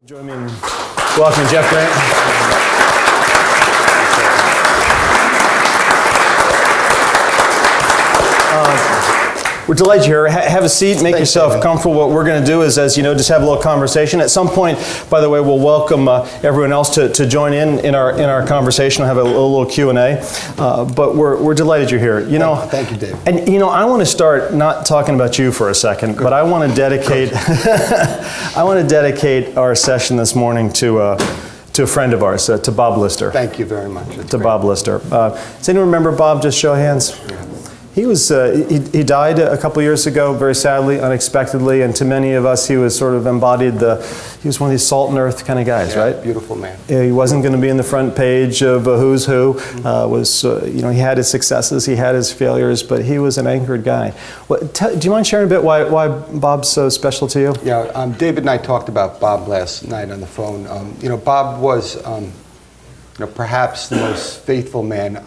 Join me in welcoming Jeff Grant. We're delighted you're here. Have a seat, make yourself comfortable. What we're going to do is, as you know, just have a little conversation. At some point, by the way, we'll welcome everyone else to join in our conversation. We'll have a little Q&A. But we're delighted you're here. You know, thank you, Dave. And you know, I want to start not talking about you for a second, but I want to dedicate our session this morning to a friend of ours, to Bob Lister. Thank you very much. To great. Bob Lister. Does anyone remember Bob? Just show of hands. Yeah. He was he died a couple years ago, very sadly, unexpectedly, and to many of us, he was sort of embodied he was one of these salt and earth kind of guys, right? Beautiful man. He wasn't going to be in the front page of Who's Who. You know, he had his successes, he had his failures, but he was an anchored guy. Do you mind sharing a bit why Bob's so special to you? Yeah, David and I talked about Bob last night on the phone. You know, Bob was, you know, perhaps the most faithful man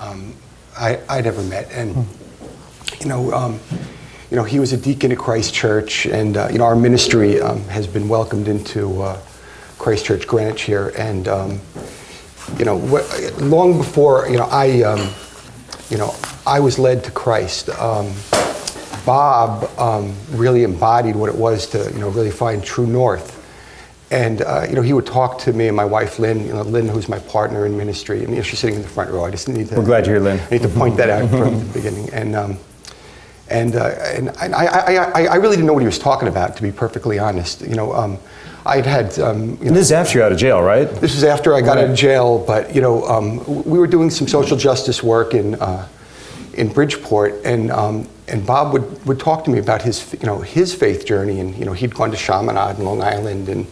I'd ever met, and. You know, he was a deacon at Christ Church, and you know, our ministry has been welcomed into Christ Church Greenwich here, and you know, long before I was led to Christ. Bob really embodied what it was to really find true north, and you know, he would talk to me and my wife Lynn. You know, Lynn, who's my partner in ministry, and you know, she's sitting in the front row. I just need to. We're glad you're here, Lynn. I need to point that out from the beginning, and I really didn't know what he was talking about, to be perfectly honest. You know, I'd had. And this is after you're out of jail, right? This was after I got out of jail, but you know, we were doing some social justice work in Bridgeport, and Bob would talk to me about his faith journey, and you know, he'd gone to Chaminade in Long Island, and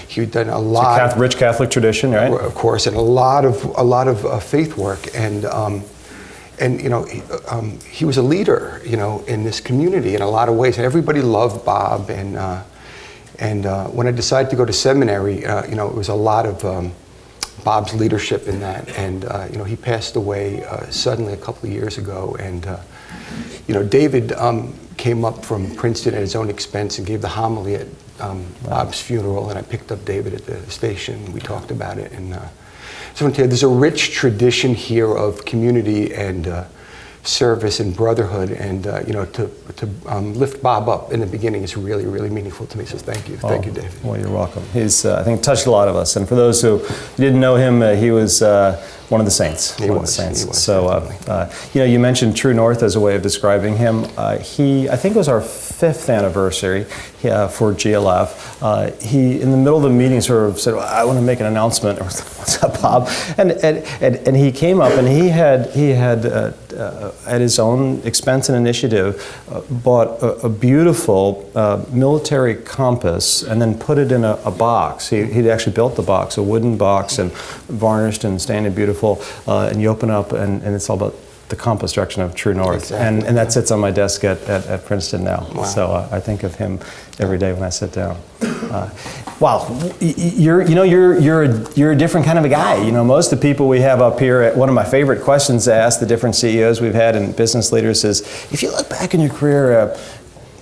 he'd done a lot. It's a rich Catholic tradition, right? Of course, and a lot of faith work, and you know, he was a leader, you know, in this community in a lot of ways. Everybody loved Bob, and when I decided to go to seminary, you know, it was a lot of Bob's leadership in that, and you know, he passed away suddenly a couple of years ago, and you know, David came up from Princeton at his own expense and gave the homily at Bob's funeral, and I picked up David at the station. We talked about it, and. So there's a rich tradition here of community and service and brotherhood, and you know, to lift Bob up in the beginning is really, really meaningful to me. So thank you, David. Well, you're welcome. He's I think touched a lot of us, and for those who didn't know him, he was one of the saints. He was. So you know, you mentioned True North as a way of describing him. I think it was our 5th anniversary for GLF. He, in the middle of the meeting, sort of said, well, "I want to make an announcement." Or, "What's up, Bob?" And he came up, and he had at his own expense and initiative bought a beautiful military compass and then put it in a box. He'd actually built the box, a wooden box, and varnished and stained it beautiful. And you open up, and it's all about the compass direction of True North. Exactly. And that sits on my desk at Princeton now. Wow. So I think of him every day when I sit down. Wow, you're a different kind of a guy. You know, most of the people we have up here, one of my favorite questions to ask the different CEOs we've had and business leaders is, if you look back in your career,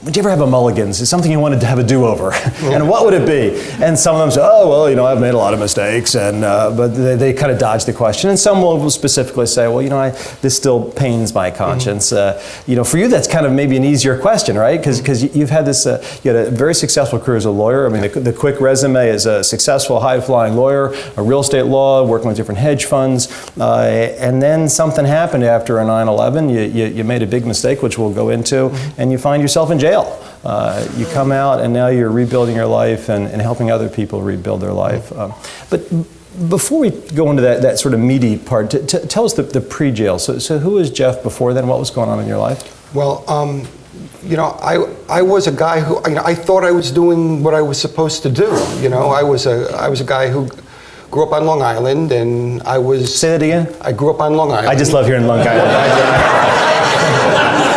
would you ever have a mulligans? Is something you wanted to have a do-over? And what would it be? And some of them say, oh, well, you know, I've made a lot of mistakes, and but they kind of dodge the question. And some will specifically say, well, you know, this still pains my conscience. You know, for you, that's kind of maybe an easier question, right? Because you've had this, you had a very successful career as a lawyer. I mean, the quick resume is a successful, high-flying lawyer, a real estate law, working with different hedge funds, and then something happened after a 9/11. You made a big mistake, which we'll go into, and you find yourself in jail. You come out, and now you're rebuilding your life and helping other people rebuild their life. But before we go into that sort of meaty part, tell us the pre-jail. So who was Jeff before then? What was going on in your life? Well, you know, I was a guy who, you know, I thought I was doing what I was supposed to do. You know, I was a guy who grew up on Long Island, and I was... Say that again? I grew up on Long Island. I just love hearing Long Island.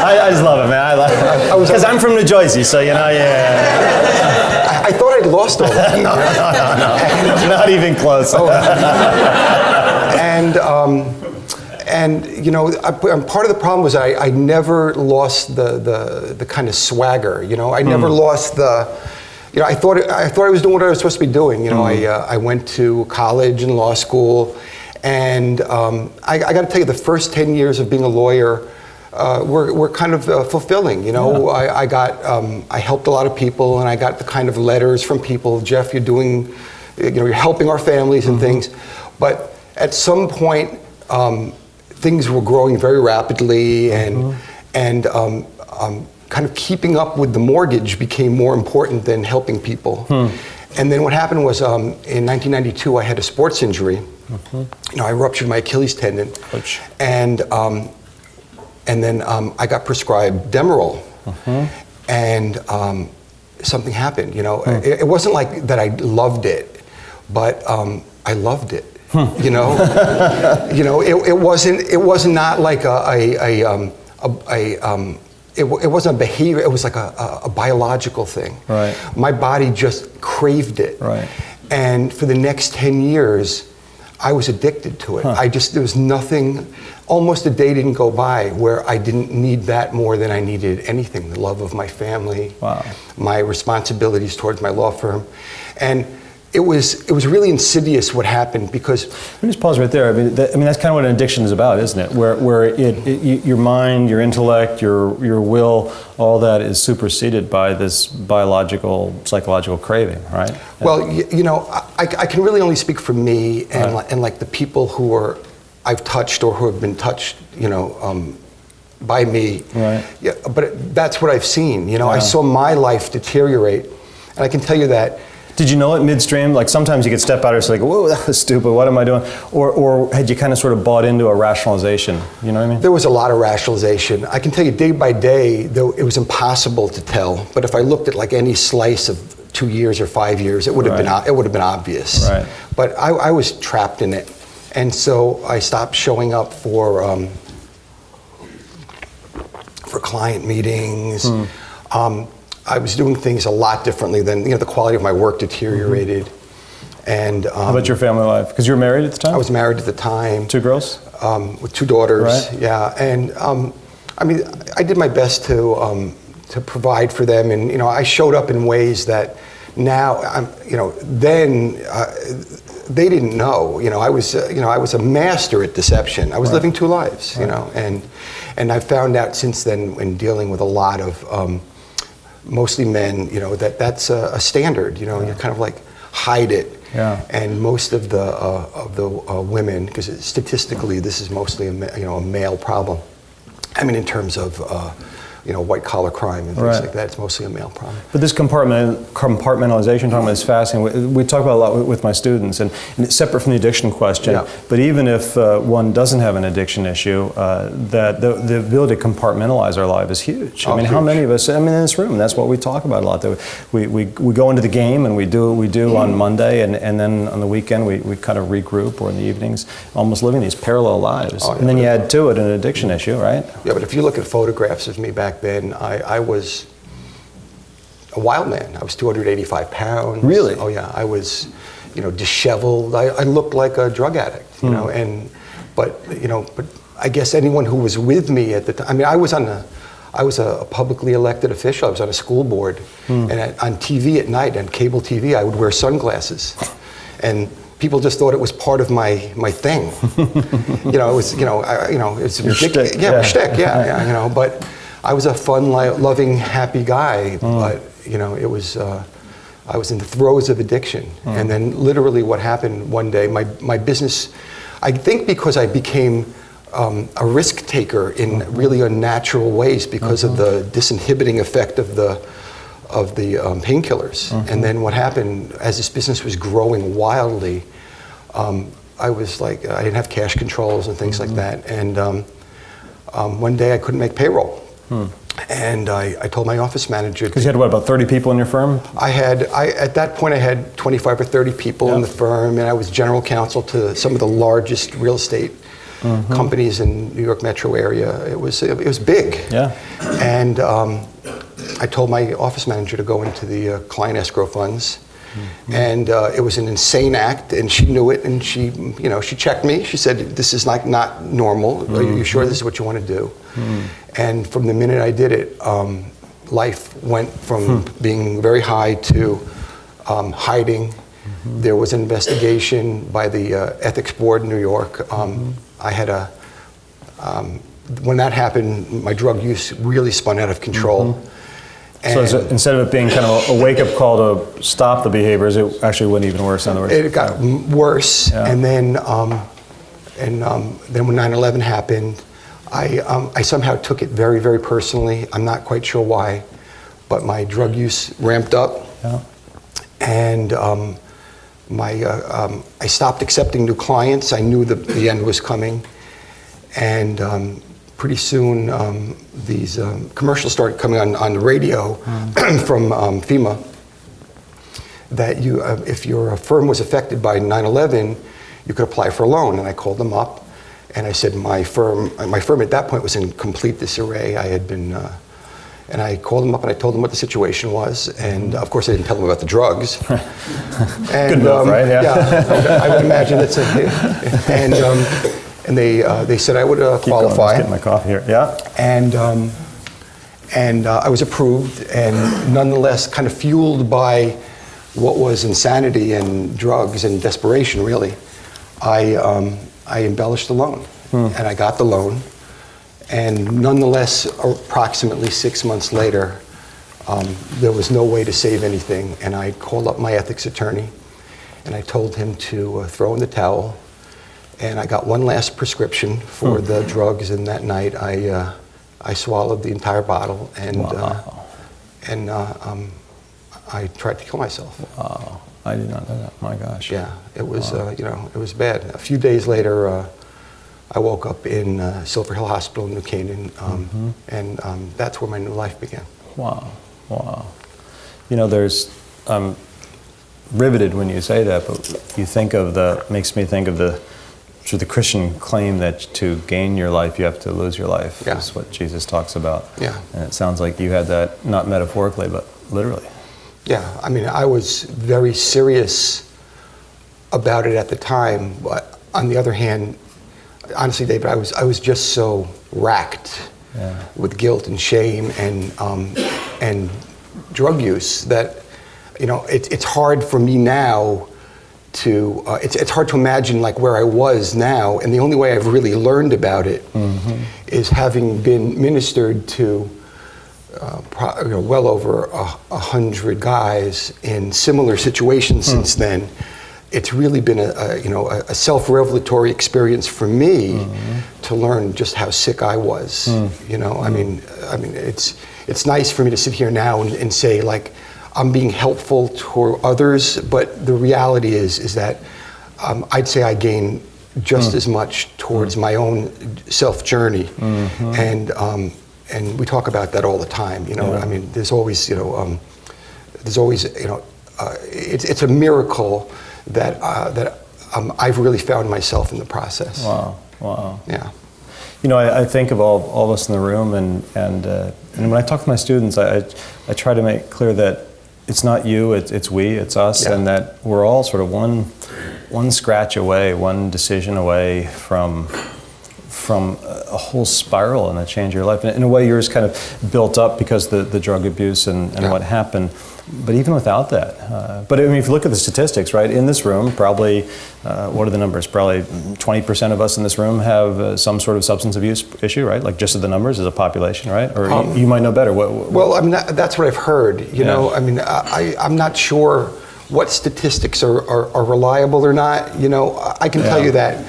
I just love it, man. I love it. Because I'm from New Jersey, so, you know, yeah. I thought I'd lost all that. No. Not even close. And you know, part of the problem was I never lost the kind of swagger. You know, I never lost the you know, I thought I was doing what I was supposed to be doing. You know, I went to college and law school, and I got to tell you, the first 10 years of being a lawyer were kind of fulfilling. You know, I helped a lot of people, and I got the kind of letters from people. Jeff, you're doing, you know, you're helping our families and things. But at some point, things were growing very rapidly, and kind of keeping up with the mortgage became more important than helping people. And then what happened was, in 1992, I had a sports injury. You know, I ruptured my Achilles tendon, and then I got prescribed Demerol, and something happened. You know, it wasn't like that I loved it, but I loved it. You know, you know, it wasn't not like it wasn't a behavior. It was like a biological thing. Right. My body just craved it. Right. And for the next 10 years, I was addicted to it. There was nothing, almost a day didn't go by where I didn't need that more than I needed anything. The love of my family, my responsibilities towards my law firm. And it was really insidious what happened, because... Let me just pause right there. I mean, that's kind of what an addiction is about, isn't it? Where your mind, your intellect, your will, all that is superseded by this biological, psychological craving, right? Well, you know, I can really only speak for me and like the people who I've touched or who have been touched, you know, by me. Right. Yeah, but that's what I've seen. You know, I saw my life deteriorate, and I can tell you that. Did you know it midstream? Like sometimes you could step out and say, like, whoa, that was stupid, what am I doing? Or had you kind of sort of bought into a rationalization? You know what I mean? There was a lot of rationalization. I can tell you day by day, though it was impossible to tell, but if I looked at like any slice of 2 years or 5 years, it would have been obvious. Right. But I was trapped in it. And so I stopped showing up for client meetings. I was doing things a lot differently than, you know, the quality of my work deteriorated. And how about your family life? Because you were married at the time? I was married at the time. 2 girls? With 2 daughters. Right. Yeah. And I mean, I did my best to provide for them, and you know, I showed up in ways that now you know, then they didn't know. You know, I was a master at deception. I was living 2 lives. You know, and I found out since then, in dealing with a lot of mostly men, you know, that's a standard. You know, you kind of like hide it. Yeah. And most of the women, because statistically this is mostly a male problem. I mean, in terms of white collar crime and things like that, it's mostly a male problem. But this compartmentalization talking about is fascinating. We talk about it a lot with my students, and it's separate from the addiction question. Yeah. But even if one doesn't have an addiction issue, that the ability to compartmentalize our life is huge. I mean, how many of us? I mean, in this room, that's what we talk about a lot. That we go into the game and we do what we do on Monday, and then on the weekend we kind of regroup, or in the evenings, almost living these parallel lives. And then you add to it an addiction issue, right? Yeah, but if you look at photographs of me back then, I was a wild man. I was 285 pounds. Really? Oh yeah, I was, disheveled. I looked like a drug addict, but I guess anyone who was with me at the time, I mean, I was a publicly elected official. I was on a school board, and on TV at night, on cable TV, I would wear sunglasses, and people just thought it was part of my thing. It's ridiculous. Yeah, shtick. Yeah, but I was a fun, loving, happy guy. But it was I was in the throes of addiction, and then literally what happened one day, my business, I think because I became a risk taker in really unnatural ways because of the disinhibiting effect of the painkillers. And then what happened, as this business was growing wildly, I was like, I didn't have cash controls and things like that. And one day I couldn't make payroll. And I told my office manager. Because you had, about 30 people in your firm? At that point I had 25 or 30 people in the firm, and I was general counsel to some of the largest real estate companies in New York metro area. It was big. Yeah. And I told my office manager to go into the client escrow funds. And it was an insane act, and she knew it, and she checked me. She said, "This is not normal. Are you sure this is what you want to do?" And from the minute I did it, life went from being very high to hiding. There was an investigation by the ethics board in New York. I had when that happened, my drug use really spun out of control. So instead of it being kind of a wake-up call to stop the behaviors, it actually went even worse. In other words, it got worse, and then when 9/11 happened, I somehow took it very, very personally. I'm not quite sure why, but my drug use ramped up, and I stopped accepting new clients. I knew the end was coming, and pretty soon these commercials started coming on the radio from FEMA that if your firm was affected by 9/11, you could apply for a loan. And I called them up, and I said my firm at that point was in complete disarray. I had been. And I called them up and I told them what the situation was, and of course I didn't tell them about the drugs. And, good enough, right? Yeah, I would imagine it's and they said I would qualify. Just get my coffee here. Yeah. And I was approved, and nonetheless, kind of fueled by what was insanity and drugs and desperation, really, I embellished the loan, and I got the loan. And nonetheless, approximately 6 months later, there was no way to save anything. And I called up my ethics attorney, and I told him to throw in the towel. And I got one last prescription for the drugs, and that night I swallowed the entire bottle, and I tried to kill myself. Wow, I did not know that. My gosh. Yeah, it was it was bad. A few days later, I woke up in Silver Hill Hospital in New Canaan, and that's where my new life began. Wow, wow. You know, I'm riveted when you say that, but you think of makes me think of the Christian claim that to gain your life, you have to lose your life. Yeah. Is what Jesus talks about. Yeah. And it sounds like you had that, not metaphorically, but literally. Yeah, I mean, I was very serious about it at the time, but on the other hand, honestly, David, I was just so racked with guilt and shame and drug use that, it's hard for me now to it's hard to imagine like where I was now, and the only way I've really learned about it is having been ministered to well over 100 guys in similar situations since then. It's really been a self-revelatory experience for me to learn just how sick I was. I mean, it's nice for me to sit here now and say like I'm being helpful to others, but the reality is that I'd say I gain just as much towards my own self journey, and we talk about that all the time. I mean, there's always it's a miracle that I've really found myself in the process. Wow. Yeah. I think of all of us in the room, and when I talk to my students, I try to make clear that it's not you, it's we, it's us, and that we're all sort of one scratch away, one decision away from a whole spiral and a change in your life. And in a way, yours kind of built up because the drug abuse and what happened. But even without that, but I mean, if you look at the statistics, right, in this room, probably, what are the numbers? Probably 20% of us in this room have some sort of substance abuse issue, right? Like just of the numbers as a population, right? Or you might know better. Well, I mean, that's what I've heard. I mean, I'm not sure what statistics are reliable or not. I can tell you that.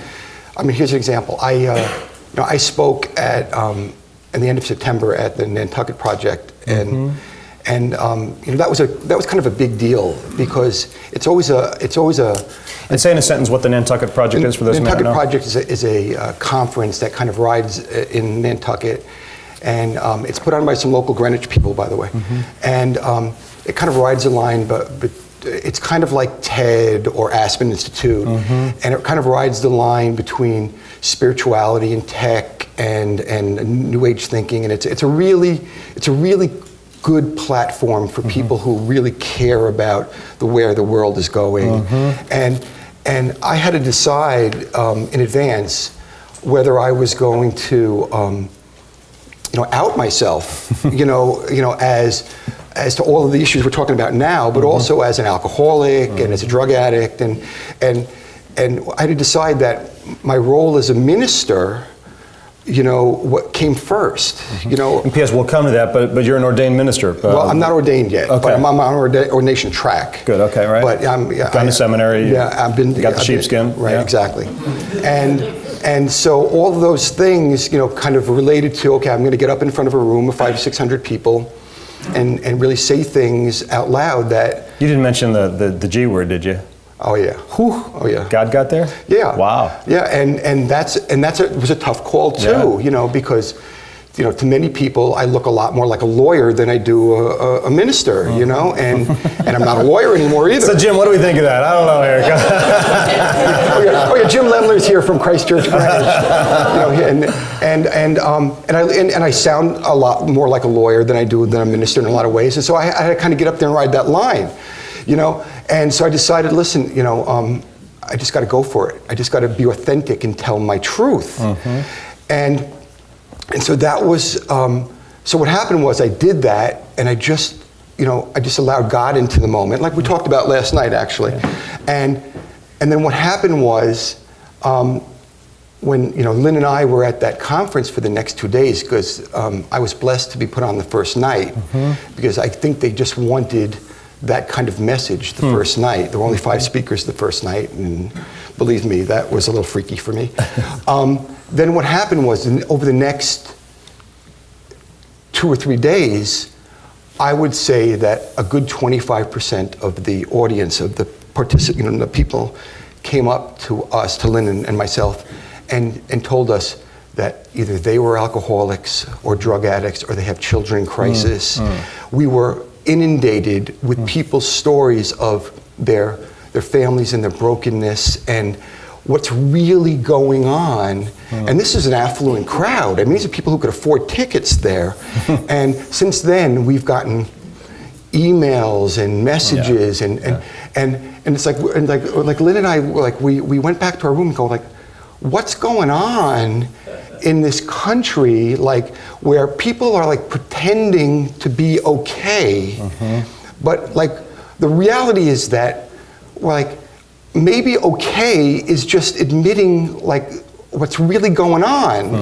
I mean, here's an example. I spoke at the end of September at the Nantucket Project, and that was kind of a big deal because it's always a. And say in a sentence what the Nantucket Project is for those who don't know. Nantucket Project is a conference that kind of rides in Nantucket, and it's put on by some local Greenwich people, by the way, and it kind of rides a line, but it's kind of like TED or Aspen Institute, and it kind of rides the line between spirituality and tech and New Age thinking, and it's a really good platform for people who really care about where the world is going, and I had to decide in advance whether I was going to out myself, as to all of the issues we're talking about now, but also as an alcoholic and as a drug addict, and I had to decide that my role as a minister, what came first, And P.S. we'll come to that, but you're an ordained minister. Well, I'm not ordained yet, okay. but I'm on ordination track. Good, okay, right. But gone to seminary. Yeah, I've been. Got the sheepskin. Right, yeah. exactly. And so all of those things, kind of related to, okay, I'm going to get up in front of a room of 500 to 600 people and really say things out loud that... You didn't mention the G word, did you? Oh, yeah. Whew. Oh, yeah. God got there? Yeah. Wow. Yeah, and it was a tough call, too, because... to many people, I look a lot more like a lawyer than I do a minister, and I'm not a lawyer anymore either. So Jim, what do we think of that? I don't know, Eric. oh yeah, Jim Lemler's here from Christchurch, Greenwich. And I sound a lot more like a lawyer than a minister in a lot of ways, and so I had to kind of get up there and ride that line, And so I decided, listen, I just got to go for it. I just got to be authentic and tell my truth, And so that was, so what happened was I did that, and I just allowed God into the moment, like we talked about last night, actually. And then what happened was, when, Lynn and I were at that conference for the next 2 days, because I was blessed to be put on the first night, because I think they just wanted that kind of message the first night. There were only 5 speakers the first night, and believe me, that was a little freaky for me. Then what happened was, over the next 2 or 3 days, I would say that a good 25% of the audience, of the participants, the people, came up to us, to Lynn and myself, and told us that either they were alcoholics or drug addicts, or they have children in crisis. We were inundated with people's stories of their families and their brokenness and what's really going on. And this is an affluent crowd. I mean, these are people who could afford tickets there. And since then, we've gotten emails and messages, and it's like Lynn and I, we went back to our room and go, what's going on in this country, where people are pretending to be okay, but the reality is that maybe okay is just admitting what's really going on.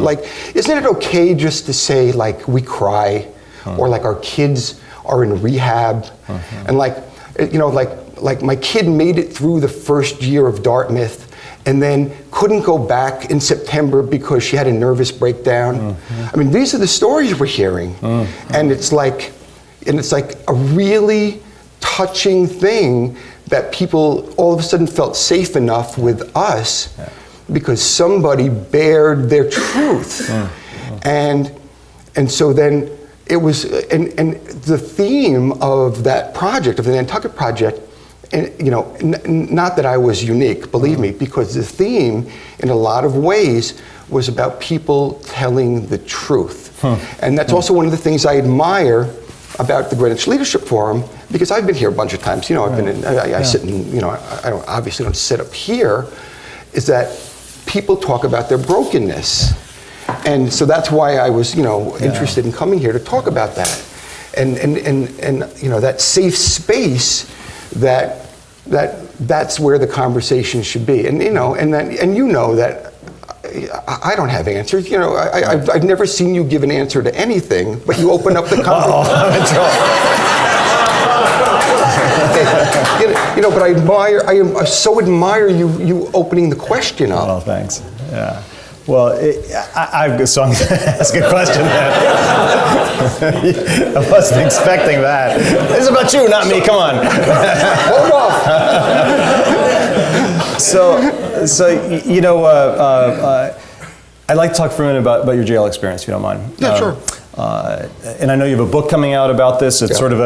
Isn't it okay just to say we cry, or our kids are in rehab, and my kid made it through the first year of Dartmouth and then couldn't go back in September because she had a nervous breakdown. I mean, these are the stories we're hearing, and it's like a really touching thing that people all of a sudden felt safe enough with us because somebody bared their truth. And so then it was, and the theme of that project, of the Nantucket Project, and not that I was unique, believe me, because the theme in a lot of ways was about people telling the truth. And that's also one of the things I admire about the Greenwich Leadership Forum, because I've been here a bunch of times. I've been in, I sit in, I obviously don't sit up here, is that people talk about their brokenness. And so that's why I was, interested in coming here to talk about that. And that safe space that's where the conversation should be. And that I don't have answers. I've never seen you give an answer to anything, but you open up the conversation. But I so admire you opening the question up. Oh, thanks. Yeah. Well, I'm going to ask a question then. I wasn't expecting that. This is about you, not me. Come on. Hold off. I'd like to talk for a minute about your jail experience, if you don't mind. Yeah, sure. And I know you have a book coming out about this. It's sort of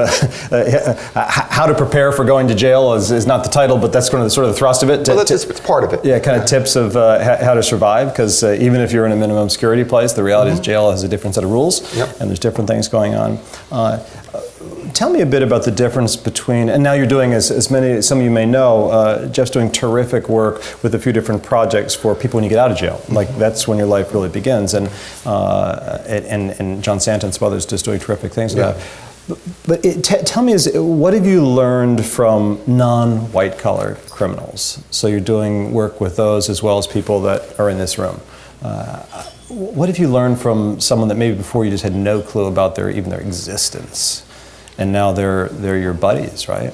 how to prepare for going to jail is not the title, but that's sort of the thrust of it. Well, it's part of it. Yeah, kind of tips of how to survive, because even if you're in a minimum security place, the reality is jail has a different set of rules, and there's different things going on. Tell me a bit about the difference between, and now you're doing, some of you may know, Jeff's doing terrific work with a few different projects for people when you get out of jail. Like, that's when your life really begins. And John Santa and some others just doing terrific things. Yeah. But tell me, what have you learned from non-white collar criminals? So you're doing work with those as well as people that are in this room. What have you learned from someone that maybe before you just had no clue about their existence, and now they're your buddies, right?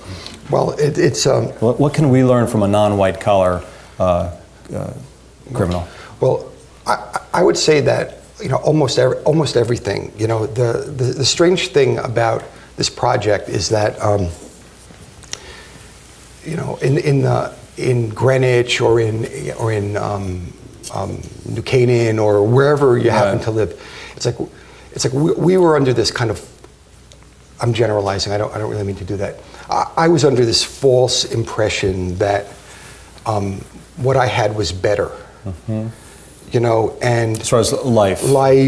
Well, it's what can we learn from a non-white collar criminal? Well, I would say that almost everything. The strange thing about this project is that in Greenwich or in New Canaan or wherever you happen to live, it's like we were under this kind of, I'm generalizing, I don't really mean to do that. I was under this false impression that what I had was better. Mm-hmm. And as far as life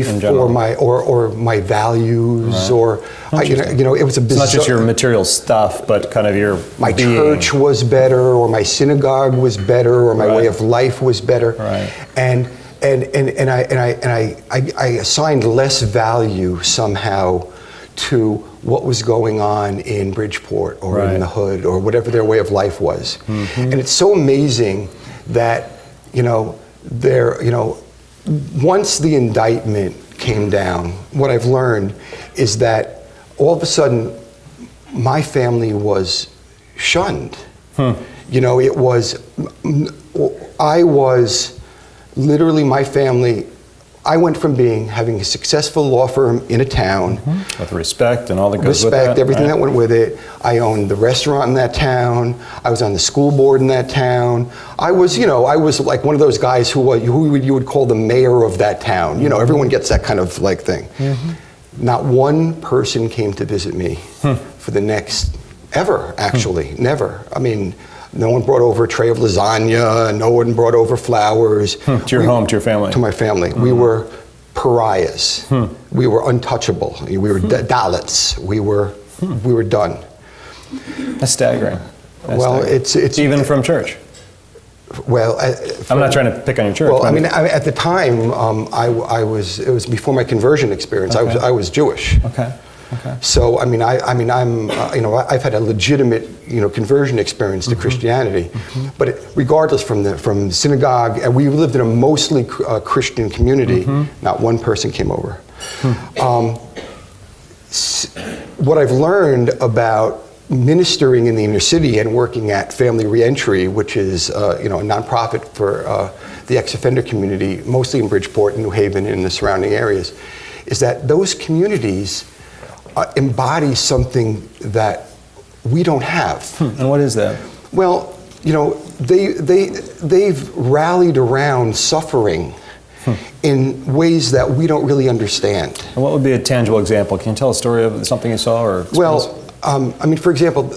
in general. or my values, right. Or it was a it's not just your material stuff, but kind of your my being. Church was better, or my synagogue was better, or my right. way of life was better, right. and I assigned less value somehow to what was going on in Bridgeport or right. in the hood or whatever their way of life was. Mm-hmm. And it's so amazing that once the indictment came down, what I've learned is that all of a sudden my family was shunned. I was literally, my family, I went from having a successful law firm in a town. Mm-hmm. With respect and all that goes with that. Respect, everything right. that went with it. I owned the restaurant in that town. I was on the school board in that town. I was like one of those guys who you would call the mayor of that town. Everyone gets that kind of like thing. Mm-hmm. Not one person came to visit me for the next, ever, actually, never. I mean, no one brought over a tray of lasagna. No one brought over flowers. To your home, to your family. To my family. Mm-hmm. We were pariahs. We were untouchable. We were Dalits. We were done. That's staggering. It's even from church. Well, I'm not trying to pick on your church. Well, at the time, it was before my conversion experience. Okay. I was Jewish. Okay. Okay. So I'm I've had a legitimate conversion experience to mm-hmm. Christianity, mm-hmm. but regardless from synagogue, and we lived in a mostly Christian community. Mm-hmm. Not one person came over. What I've learned about ministering in the inner city and working at Family Reentry, which is a nonprofit for the ex-offender community, mostly in Bridgeport, New Haven, and the surrounding areas, is that those communities embody something that we don't have. And what is that? Well, they've rallied around suffering in ways that we don't really understand. And what would be a tangible example? Can you tell a story of something you saw or experience? Well, for example,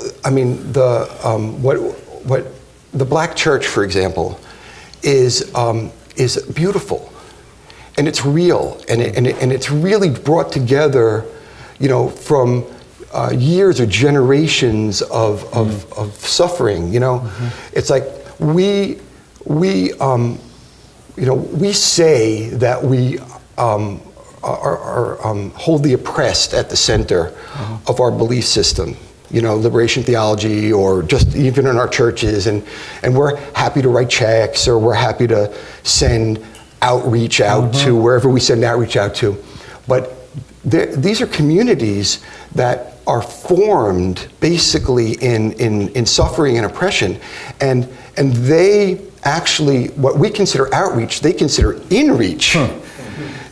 what the black church, for example, is beautiful, and it's real, and it's really brought together, from years or generations of suffering. Mm-hmm. It's like we say that we hold the oppressed at the center mm-hmm. of our belief system, liberation theology, or just even in our churches, and we're happy to write checks, or we're happy to send outreach out mm-hmm. to wherever we send outreach out to. But these are communities that are formed basically in suffering and oppression, and they actually, what we consider outreach, they consider inreach.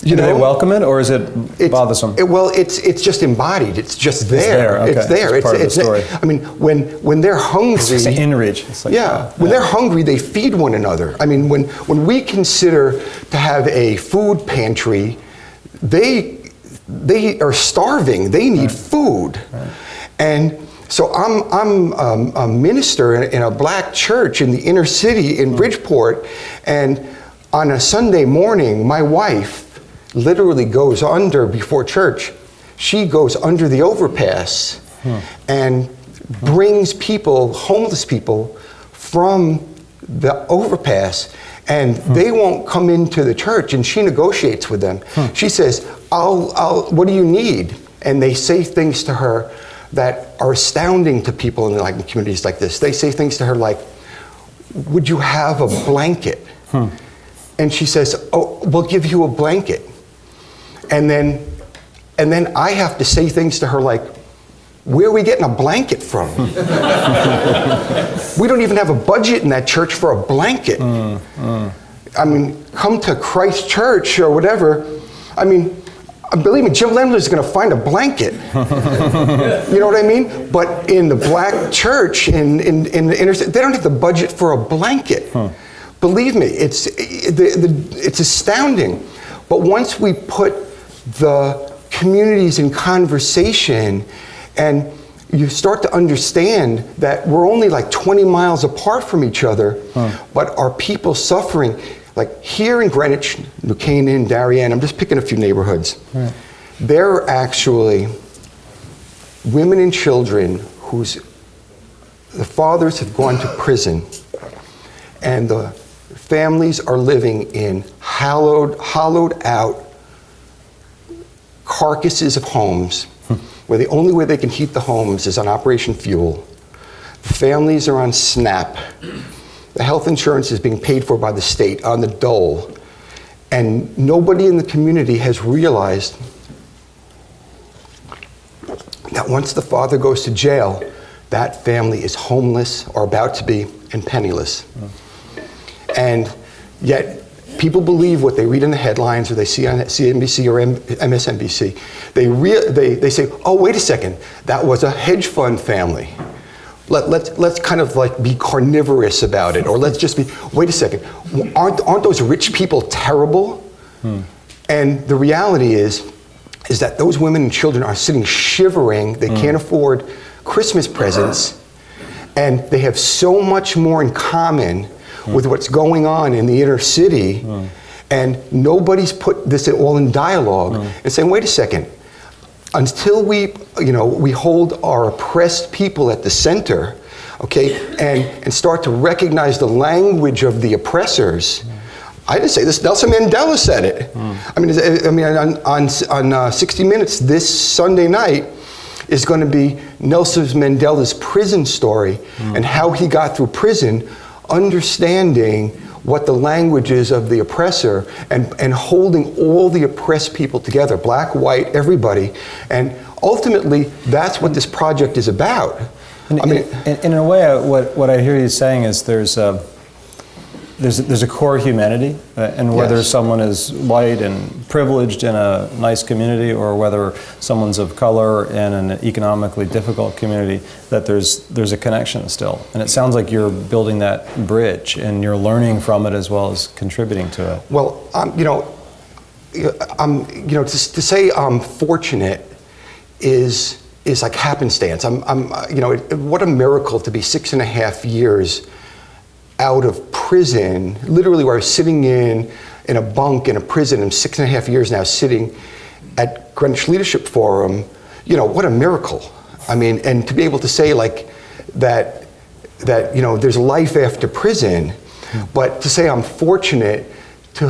Do they welcome it, or is it bothersome? It's just embodied. It's just there. Okay. It's there. It's part of the story. When they're hungry, it's inreach. It's like, when they're hungry, they feed one another. When we consider to have a food pantry, they are starving. They need food, right. And so I'm a minister in a black church in the inner city in Bridgeport, and on a Sunday morning, my wife literally goes under before church. She goes under the overpass and brings people, homeless people, from the overpass, and they won't come into the church, and she negotiates with them. She says, what do you need? And they say things to her that are astounding to people in like communities like this. They say things to her like, would you have a blanket? And she says, oh, we'll give you a blanket. And then I have to say things to her like, where are we getting a blanket from? We don't even have a budget in that church for a blanket. I mean, come to Christ Church or whatever. I mean, believe me, Jim Lemler's going to find a blanket. You know what I mean? But in the black church, in the inner city, they don't have the budget for a blanket. Believe me, it's astounding. But once we put the communities in conversation, and you start to understand that we're only like 20 miles apart from each other, but are people suffering? Like here in Greenwich, New Canaan, Darien, I'm just picking a few neighborhoods. There are actually women and children whose the fathers have gone to prison, and the families are living in hollowed out carcasses of homes, where the only way they can heat the homes is on Operation Fuel. The families are on SNAP. The health insurance is being paid for by the state on the dole. And nobody in the community has realized that once the father goes to jail, that family is homeless or about to be and penniless. And yet, people believe what they read in the headlines or they see on CNBC or MSNBC. They say, oh, wait a second, that was a hedge fund family. Let's kind of like be carnivorous about it, or let's just be, wait a second, aren't those rich people terrible? And the reality is that those women and children are sitting shivering, they can't afford Christmas presents, and they have so much more in common with what's going on in the inner city, and nobody's put this all in dialogue and saying, wait a second, until we hold our oppressed people at the center, okay, and start to recognize the language of the oppressors. I didn't say this, Nelson Mandela said it. I mean, on 60 Minutes this Sunday night is going to be Nelson Mandela's prison story and how he got through prison, understanding what the language is of the oppressor and holding all the oppressed people together, black, white, everybody. And ultimately, that's what this project is about. In a way, what I hear you saying is there's a core humanity, and whether someone is white and privileged in a nice community, or whether someone's of color in an economically difficult community, that there's a connection still. And it sounds like you're building that bridge, and you're learning from it as well as contributing to it. Well, to say I'm fortunate is like happenstance. What a miracle to be 6.5 years out of prison, literally where I was sitting in a bunk in a prison. I'm 6.5 years now sitting at Greenwich Leadership Forum. What a miracle. I mean, and to be able to say like that there's life after prison, but to say I'm fortunate to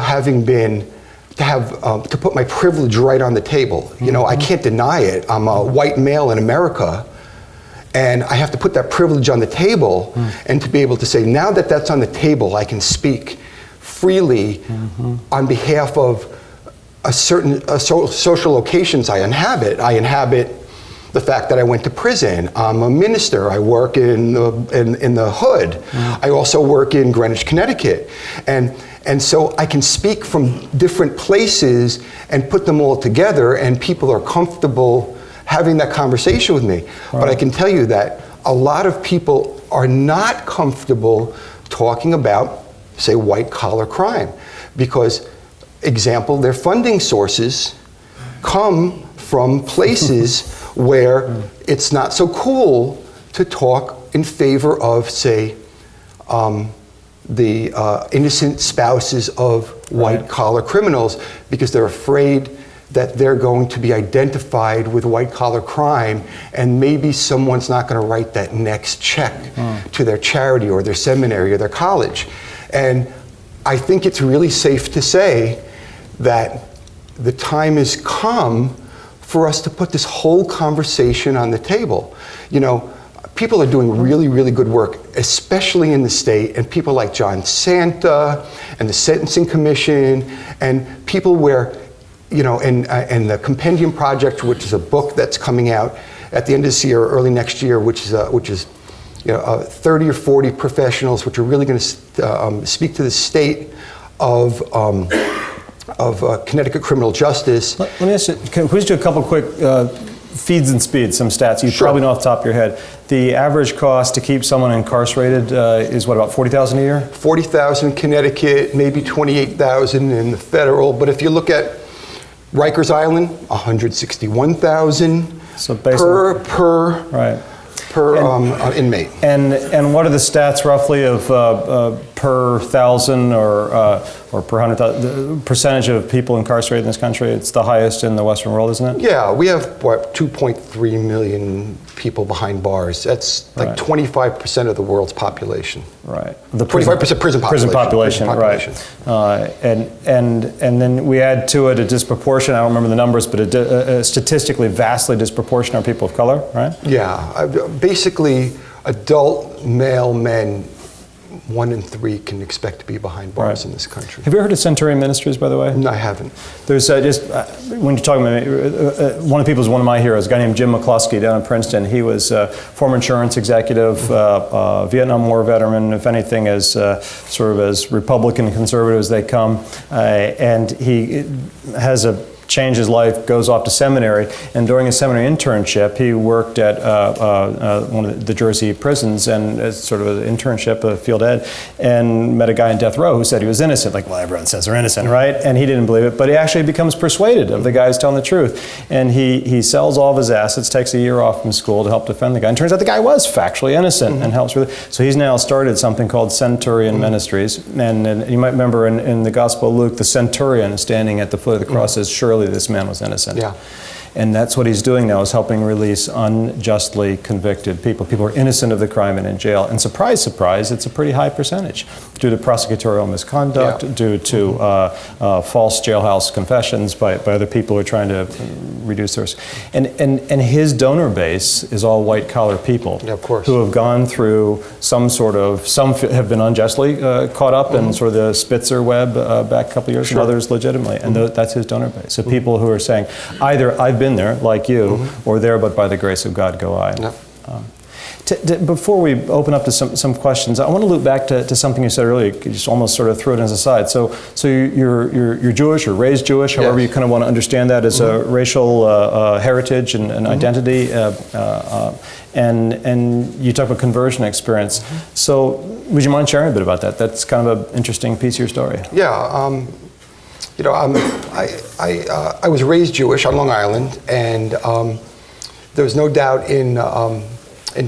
to put my privilege right on the table. I can't deny it. I'm a white male in America, and I have to put that privilege on the table, and to be able to say, now that that's on the table, I can speak freely on behalf of a certain social locations I inhabit. I inhabit the fact that I went to prison. I'm a minister. I work in the hood. I also work in Greenwich, Connecticut. And so I can speak from different places and put them all together, and people are comfortable having that conversation with me. Right. But I can tell you that a lot of people are not comfortable talking about, say, white-collar crime, because, example, their funding sources come from places where it's not so cool to talk in favor of, say, the innocent spouses of white-collar criminals, because they're afraid that they're going to be identified with white-collar crime, and maybe someone's not going to write that next check to their charity or their seminary or their college. And I think it's really safe to say that the time has come for us to put this whole conversation on the table. You know, people are doing really, really good work, especially in the state, and people like John Santa and the Sentencing Commission, and people where, you know, and the Compendium Project, which is a book that's coming out at the end of this year or early next year, which is you know, 30 or 40 professionals, which are really going to speak to the state of Connecticut criminal justice. Let me ask you, can we just do a couple quick feeds and speeds, some stats you Sure. probably know off the top of your head. The average cost to keep someone incarcerated is what, about $40,000 a year? 40,000 in Connecticut, maybe 28,000 in the federal. But if you look at Rikers Island, 161,000 So per inmate. And what are the stats roughly of per thousand or per 100,000, the percentage of people incarcerated in this country? It's the highest in the Western world, isn't it? Yeah, we have, what, 2.3 million people behind bars. That's like 25% of the world's population. Right. The 25% prison population. Right. And then we add to it a disproportion, I don't remember the numbers, but a statistically vastly disproportionate are people of color, right? Yeah, basically adult male men, 1 in 3 can expect to be behind bars in this country. Have you ever heard of Centurion Ministries, by the way? No, I haven't. There's when you're talking about one of the people is one of my heroes, a guy named Jim McCluskey down in Princeton. He was former insurance executive, Vietnam War veteran, if anything, as sort of as Republican conservative as they come, and he has changed his life, goes off to seminary, and during his seminary internship, he worked at one of the Jersey prisons, and as sort of an internship, a field ed, and met a guy in death row who said he was innocent. Like, well, everyone says they're innocent, right? And he didn't believe it, but he actually becomes persuaded of the guy who's telling the truth. And he sells all of his assets, takes a year off from school to help defend the guy, and turns out the guy was factually innocent and helps with it. So he's now started something called Centurion Ministries, and you might remember in the Gospel of Luke, the centurion standing at the foot of the cross says, surely this man was innocent. Yeah. And that's what he's doing now, is helping release unjustly convicted people. People are innocent of the crime and in jail. And surprise, surprise, it's a pretty high percentage due to prosecutorial misconduct, due to false jailhouse confessions by other people who are trying to reduce their... And his donor base is all white-collar people who have gone through some have been unjustly caught up in sort of the Spitzer web back a couple of years, and others legitimately. And that's his donor base. So people who are saying, either I've been there, like you, or there, but by the grace of God go I. Before we open up to some questions, I want to loop back to something you said earlier. You just almost sort of threw it as a side. So you're Jewish, or raised Jewish, however you kind of want to understand that as a racial heritage and identity. And you talk about conversion experience. So would you mind sharing a bit about that? That's kind of an interesting piece of your story. Yeah. You know, I was raised Jewish on Long Island, and there was no doubt in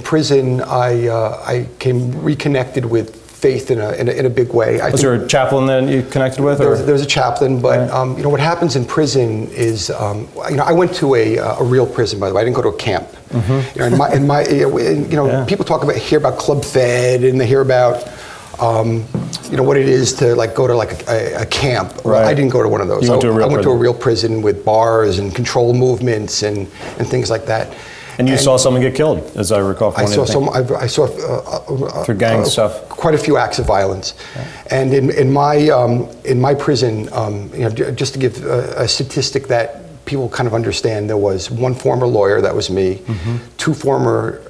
prison I came reconnected with faith in a big way. Was there a chaplain that you connected with? There was a chaplain, but you know, what happens in prison is, you know, I went to a real prison, by the way. I didn't go to a camp. You know, people hear about Club Fed, and they hear about you know, what it is to like go to like a camp. Well, I didn't go to one of those. You went to a real I went to a real prison with bars and control movements and things like that. And you saw someone get killed, as I recall. From I saw through gang stuff. Quite a few acts of violence, and in my prison, you know, just to give a statistic that people kind of understand, there was 1 former lawyer, that was me, 2 former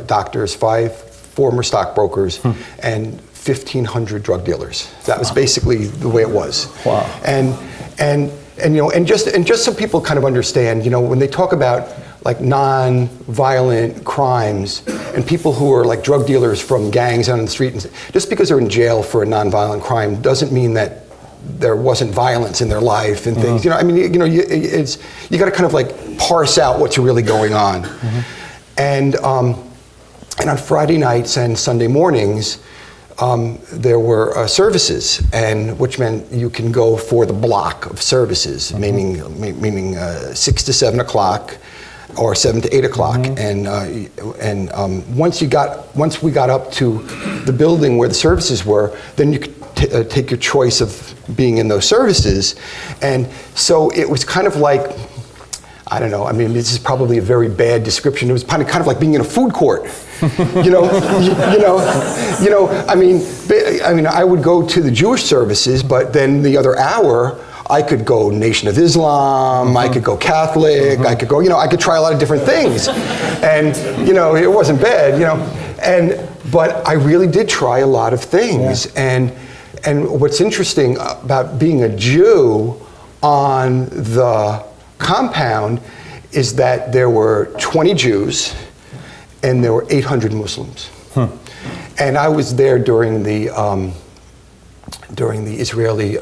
doctors, 5 former stockbrokers, and 1,500 drug dealers. That was basically the way it was. Wow. And you know, and just so people kind of understand, you know, when they talk about like non-violent crimes and people who are like drug dealers from gangs out on the street, and just because they're in jail for a non-violent crime doesn't mean that there wasn't violence in their life and things. You know, I mean, you know, you got to kind of like parse out what's really going on. And on Friday nights and Sunday mornings, there were services, and which meant you can go for the block of services, meaning 6 to 7 o'clock, or 7 to 8 o'clock, and once we got up to the building where the services were, then you could take your choice of being in those services, and so it was kind of like, I don't know. I mean, this is probably a very bad description. It was kind of like being in a food court. you know. I mean, I would go to the Jewish services, but then the other hour, I could go Nation of Islam. I could go Catholic. I could go. I could try a lot of different things, and it wasn't bad. But I really did try a lot of things, and what's interesting about being a Jew on the compound is that there were 20 Jews and there were 800 Muslims. And I was there during the Israeli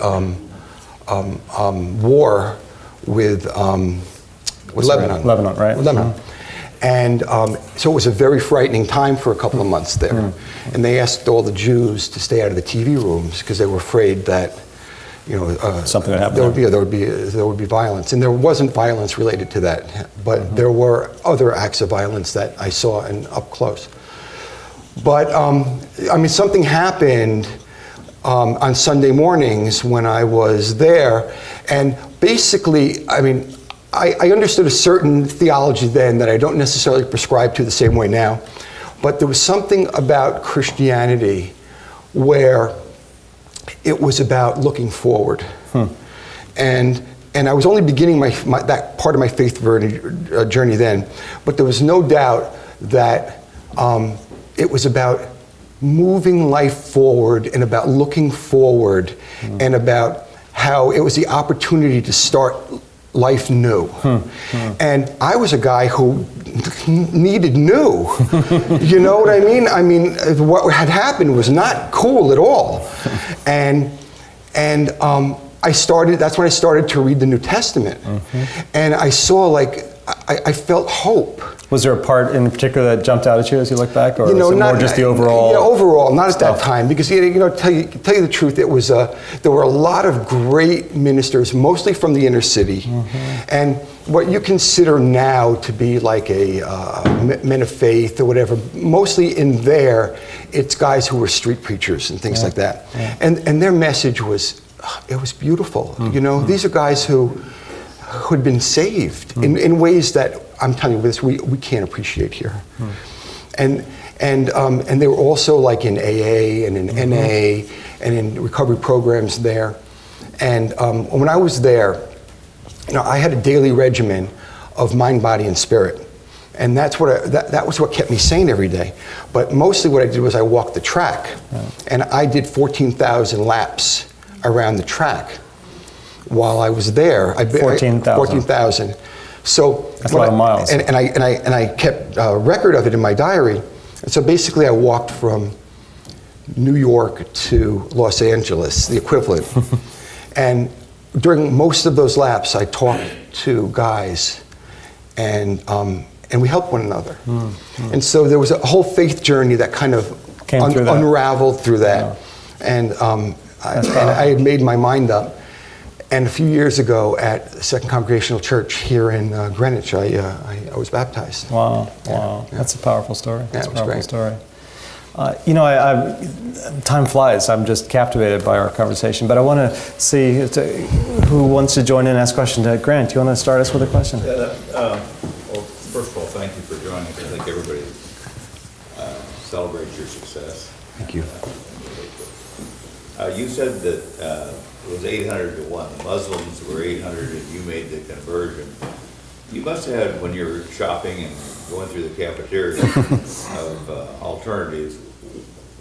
war with Lebanon. Lebanon, right? Lebanon. And so it was a very frightening time for a couple of months there. And they asked all the Jews to stay out of the TV rooms because they were afraid that something would happen. There would be violence, and there wasn't violence related to that, but there were other acts of violence that I saw up close. But something happened on Sunday mornings when I was there, and basically, I understood a certain theology then that I don't necessarily prescribe to the same way now, but there was something about Christianity where it was about looking forward, and I was only beginning that part of my faith journey then, but there was no doubt that it was about moving life forward and about looking forward and about how it was the opportunity to start life new. And I was a guy who needed new. You know what I mean? What had happened was not cool at all. And that's when I started to read the New Testament. And I saw, I felt hope. Was there a part in particular that jumped out at you as you look back, or was it more just the overall? Overall, not at that time, because tell you the truth, it was there were a lot of great ministers, mostly from the inner city, and what you consider now to be like a men of faith or whatever. Mostly in there, it's guys who were street preachers and things like that, and their message was beautiful. These are guys who had been saved in ways that I'm telling you this we can't appreciate here, and they were also like in AA and in NA and in recovery programs there, and when I was there, I had a daily regimen of mind, body, and spirit, and that was what kept me sane every day. But mostly what I did was I walked the track, and I did 14,000 laps around the track. While I was there, 14,000. So that's a lot of miles. And I kept a record of it in my diary. And so basically, I walked from New York to Los Angeles, the equivalent. And during most of those laps, I talked to guys, and we helped one another. And so there was a whole faith journey that kind of unraveled through that. And I had made my mind up. And a few years ago at Second Congregational Church here in Greenwich, I was baptized. Wow. That's a powerful story. That's a powerful story. Time flies. I'm just captivated by our conversation, but I want to see who wants to join in and ask questions. Grant, do you want to start us with a question? Well, first of all, thank you for joining us. I think everybody celebrates your success. Thank you. You said that it was 800 to 1. The Muslims were 800 and you made the conversion. You must have had, when you were shopping and going through the cafeteria of alternatives,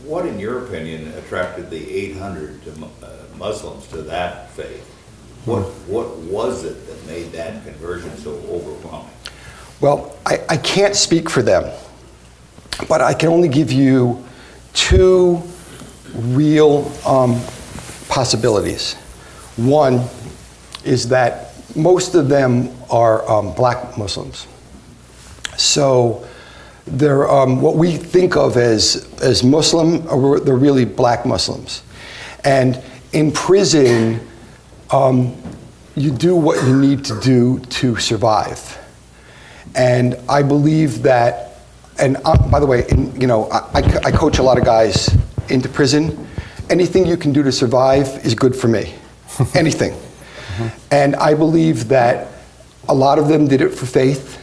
what, in your opinion, attracted the 800 Muslims to that faith? What was it that made that conversion so overwhelming? Well, I can't speak for them, but I can only give you two real possibilities. One is that most of them are black Muslims. So they're what we think of as Muslim, or they're really black Muslims. And in prison, you do what you need to do to survive. And I believe that, and by the way, I coach a lot of guys into prison. Anything you can do to survive is good for me. Anything. And I believe that a lot of them did it for faith.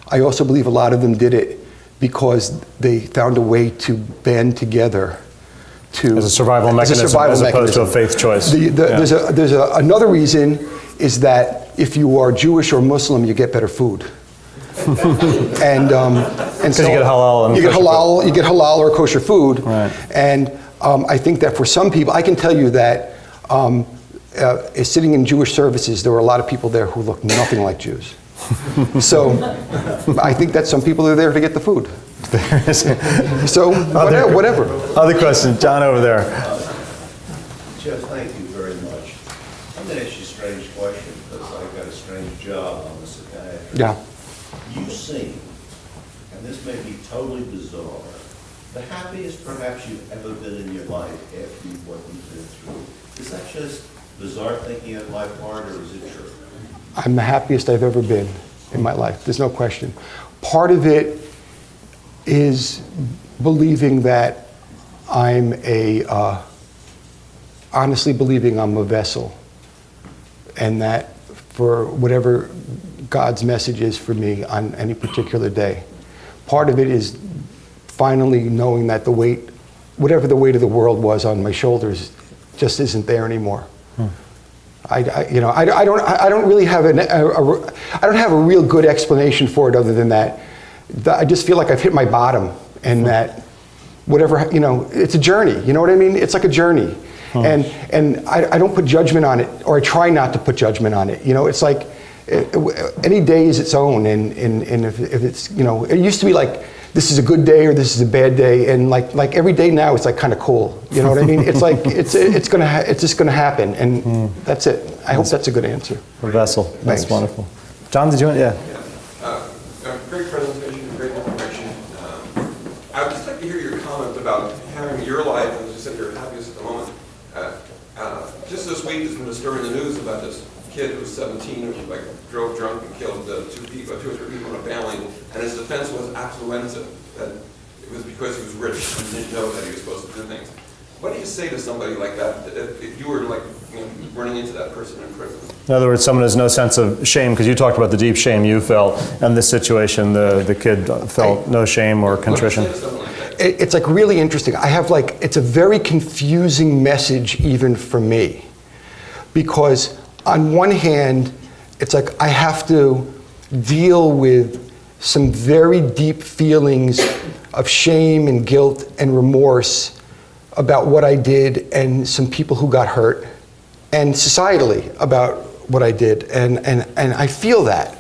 I also believe a lot of them did it because they found a way to band together as a survival mechanism, as opposed to a faith choice. There's another reason is that if you are Jewish or Muslim, you get better food. And so you get halal and you get halal or kosher food. Right. And I think that for some people, I can tell you that sitting in Jewish services, there were a lot of people there who looked nothing like Jews. So I think that some people are there to get the food. So whatever. Other question, John over there. Jeff, thank you very much. I'm going to ask you a strange question because I've got a strange job on the psychiatry. Yeah. You seem, and this may be totally bizarre, the happiest perhaps you've ever been in your life after what you've been through. Is that just bizarre thinking on my part, or is it true? I'm the happiest I've ever been in my life. There's no question. Part of it is believing that I'm honestly believing I'm a vessel, and that for whatever God's message is for me on any particular day. Part of it is finally knowing that the weight, whatever the weight of the world was on my shoulders, just isn't there anymore. I don't really have I don't have a real good explanation for it other than that I just feel like I've hit my bottom, and that whatever, it's a journey. You know what I mean? It's like a journey. And I don't put judgment on it, or I try not to put judgment on it. It's like any day is its own, and if it's, it used to be like, this is a good day or this is a bad day, and like every day now it's like kind of cool. You know what I mean? It's like it's just gonna happen, and that's it. I hope that's a good answer. A vessel. That's Thanks. wonderful. John, did you want? Yeah. Great presentation, great information. I would just like to hear your comment about having your life, and as you said, you're happiest at the moment. Just this week, there's been a story in the news about this kid who was 17 who drove drunk and killed two or three people in a family, and his defense was affluenza, that it was because he was rich and didn't know that he was supposed to do things. What do you say to somebody like that if you were running into that person in prison? In other words, someone has no sense of shame, because you talked about the deep shame you felt, and this situation, the kid felt no shame or contrition. What do you say to someone like that? It's like really interesting. I have it's a very confusing message even for me, because on one hand, it's like I have to deal with some very deep feelings of shame and guilt and remorse about what I did, and some people who got hurt, and societally about what I did, and I feel that.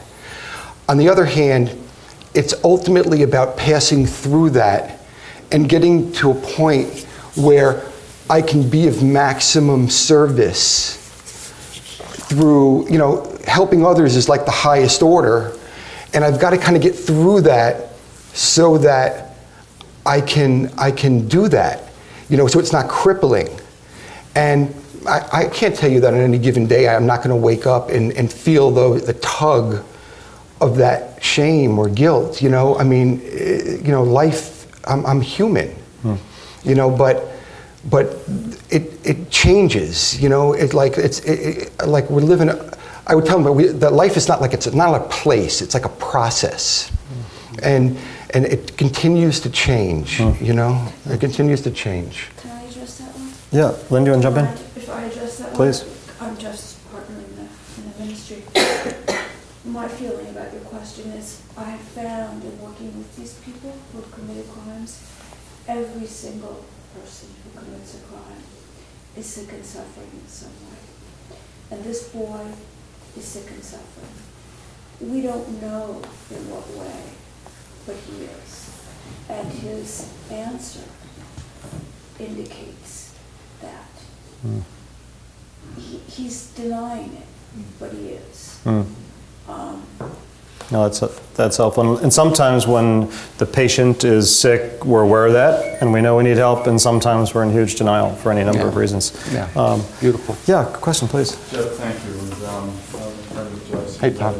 On the other hand, it's ultimately about passing through that and getting to a point where I can be of maximum service through, helping others is like the highest order, and I've got to kind of get through that so that I can do that, so it's not crippling. And I can't tell you that on any given day I'm not going to wake up and feel the tug of that shame or guilt. Life, I'm human, but it changes. It's like we're living. I would tell them that life is not it's not a place. It's like a process, and it continues to change. It continues to change. Can I address that one? Yeah, Lynn, do you want to jump in? If I address that Please. one? I'm just partner in the ministry. My feeling about your question is I have found in working with these people who have committed crimes, every single person who commits a crime is sick and suffering in some way. And this boy is sick and suffering. We don't know in what way, but he is. And his answer indicates that. He's denying it, but he is. No, that's helpful. And sometimes when the patient is sick, we're aware of that, and we know we need help, and sometimes we're in huge denial for any number of reasons. Yeah, beautiful. Yeah, question, please. Jeff, thank you. And I'm friend with Jeff. Hey, Tom.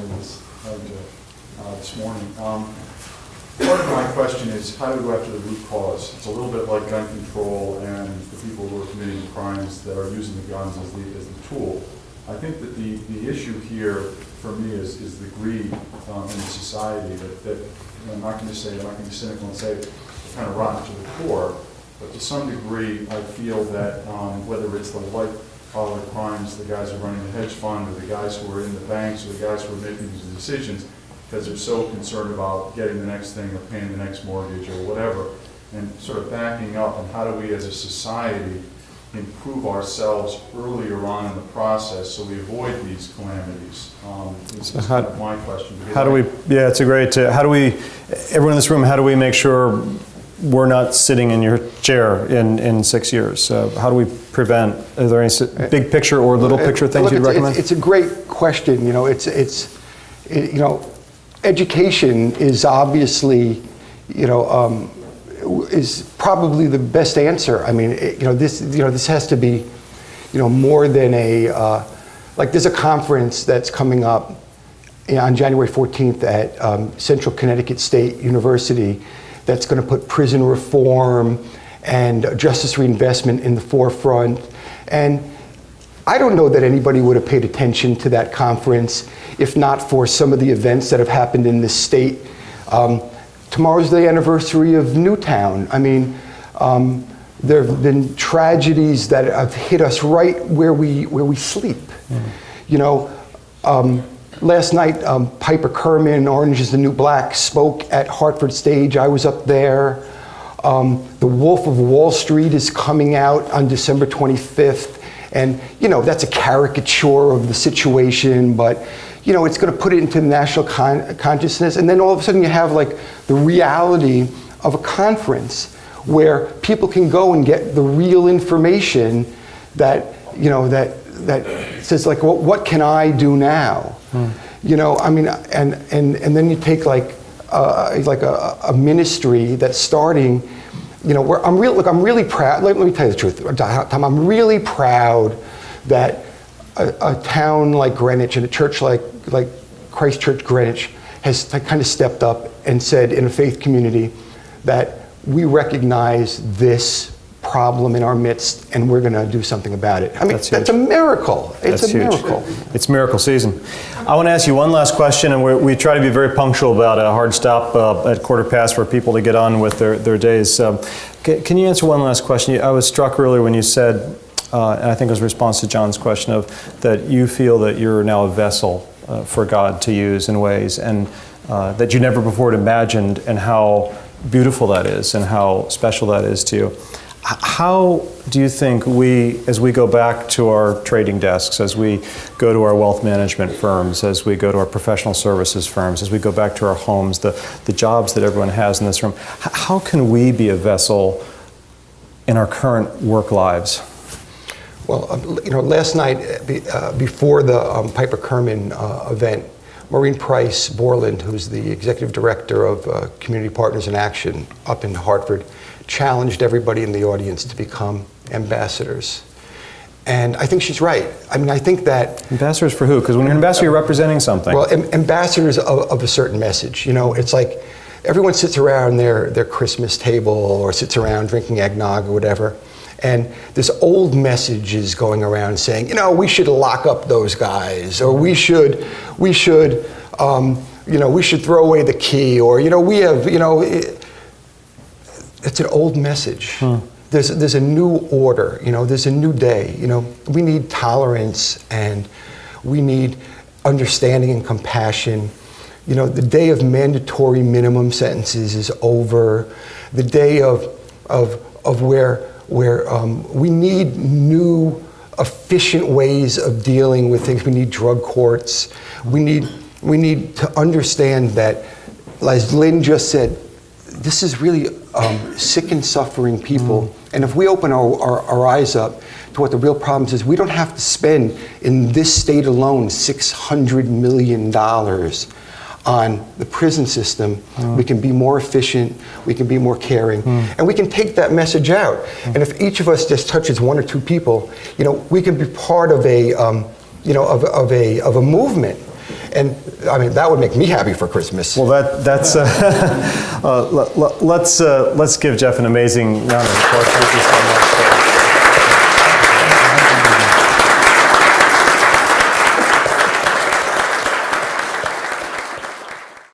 This morning. Part of my question is how to go after the root cause. It's a little bit like gun control and the people who are committing crimes that are using the guns as the tool. I think that the issue here for me is the greed in the society that I'm not going to be cynical and say it's kind of rotten to the core, but to some degree I feel that whether it's the white collar crimes, the guys who are running the hedge fund, or the guys who are in the banks, or the guys who are making these decisions, because they're so concerned about getting the next thing or paying the next mortgage or whatever, and sort of backing up, and how do we as a society improve ourselves earlier on in the process so we avoid these calamities? This is kind of my question. How do we, yeah, it's a great, how do we, everyone in this room, how do we make sure we're not sitting in your chair in 6 years? How do we prevent, are there any big picture or little picture things you'd recommend? It's a great question. You know, you know, education is obviously, you know, is probably the best answer. I mean, this has to be, you know, more than like there's a conference that's coming up on January 14th at Central Connecticut State University that's going to put prison reform and justice reinvestment in the forefront. And I don't know that anybody would have paid attention to that conference if not for some of the events that have happened in this state. Tomorrow's the anniversary of Newtown. I mean, there have been tragedies that have hit us right where we sleep. You know, last night, Piper Kerman, Orange is the New Black, spoke at Hartford Stage. I was up there. The Wolf of Wall Street is coming out on December 25th. And, you know, that's a caricature of the situation, but, you know, it's going to put it into the national consciousness. And then all of a sudden you have, like, the reality of a conference where people can go and get the real information that, you know, that says, like, well, what can I do now? You know, I mean, and then you take, like a ministry that's starting, you know, where I'm really proud. Let me tell you the truth, Tom. I'm really proud that a town like Greenwich and a church like Christ Church Greenwich has kind of stepped up and said in a faith community that we recognize this problem in our midst and we're going to do something about it. I mean, that's a miracle. It's a miracle. It's miracle season. I want to ask you one last question, and we try to be very punctual about a hard stop at 15:15 for people to get on with their days. Can you answer one last question? I was struck earlier when you said, and I think it was a response to John's question of that you feel that you're now a vessel for God to use in ways and that you never before had imagined, and how beautiful that is and how special that is to you. How do you think as we go back to our trading desks, as we go to our wealth management firms, as we go to our professional services firms, as we go back to our homes, the jobs that everyone has in this room, how can we be a vessel in our current work lives? Well, you know, last night before the Piper Kerman event, Maureen Price Borland, who's the executive director of Community Partners in Action up in Hartford, challenged everybody in the audience to become ambassadors. And I think she's right. I mean, I think that... Ambassadors for who? Because when you're an ambassador, you're representing something. Well, ambassadors of a certain message. You know, it's like everyone sits around their Christmas table or sits around drinking eggnog or whatever, and this old message is going around saying, you know, we should lock up those guys, or we should you know, we should throw away the key, or, you know, we have, you know... It's an old message. There's a new order, you know, there's a new day. You know, we need tolerance and we need understanding and compassion. You know, the day of mandatory minimum sentences is over. The day of where we need new efficient ways of dealing with things. We need drug courts. We need to understand that, as Lynn just said, this is really sick and suffering people. And if we open our eyes up to what the real problems is, we don't have to spend in this state alone $600 million on the prison system, we can be more efficient, we can be more caring, and we can take that message out. And if each of us just touches one or two people, we can be part of a, of a movement. And I mean, that would make me happy for Christmas. Well, let's give Jeff an amazing round of applause. Thank you so much.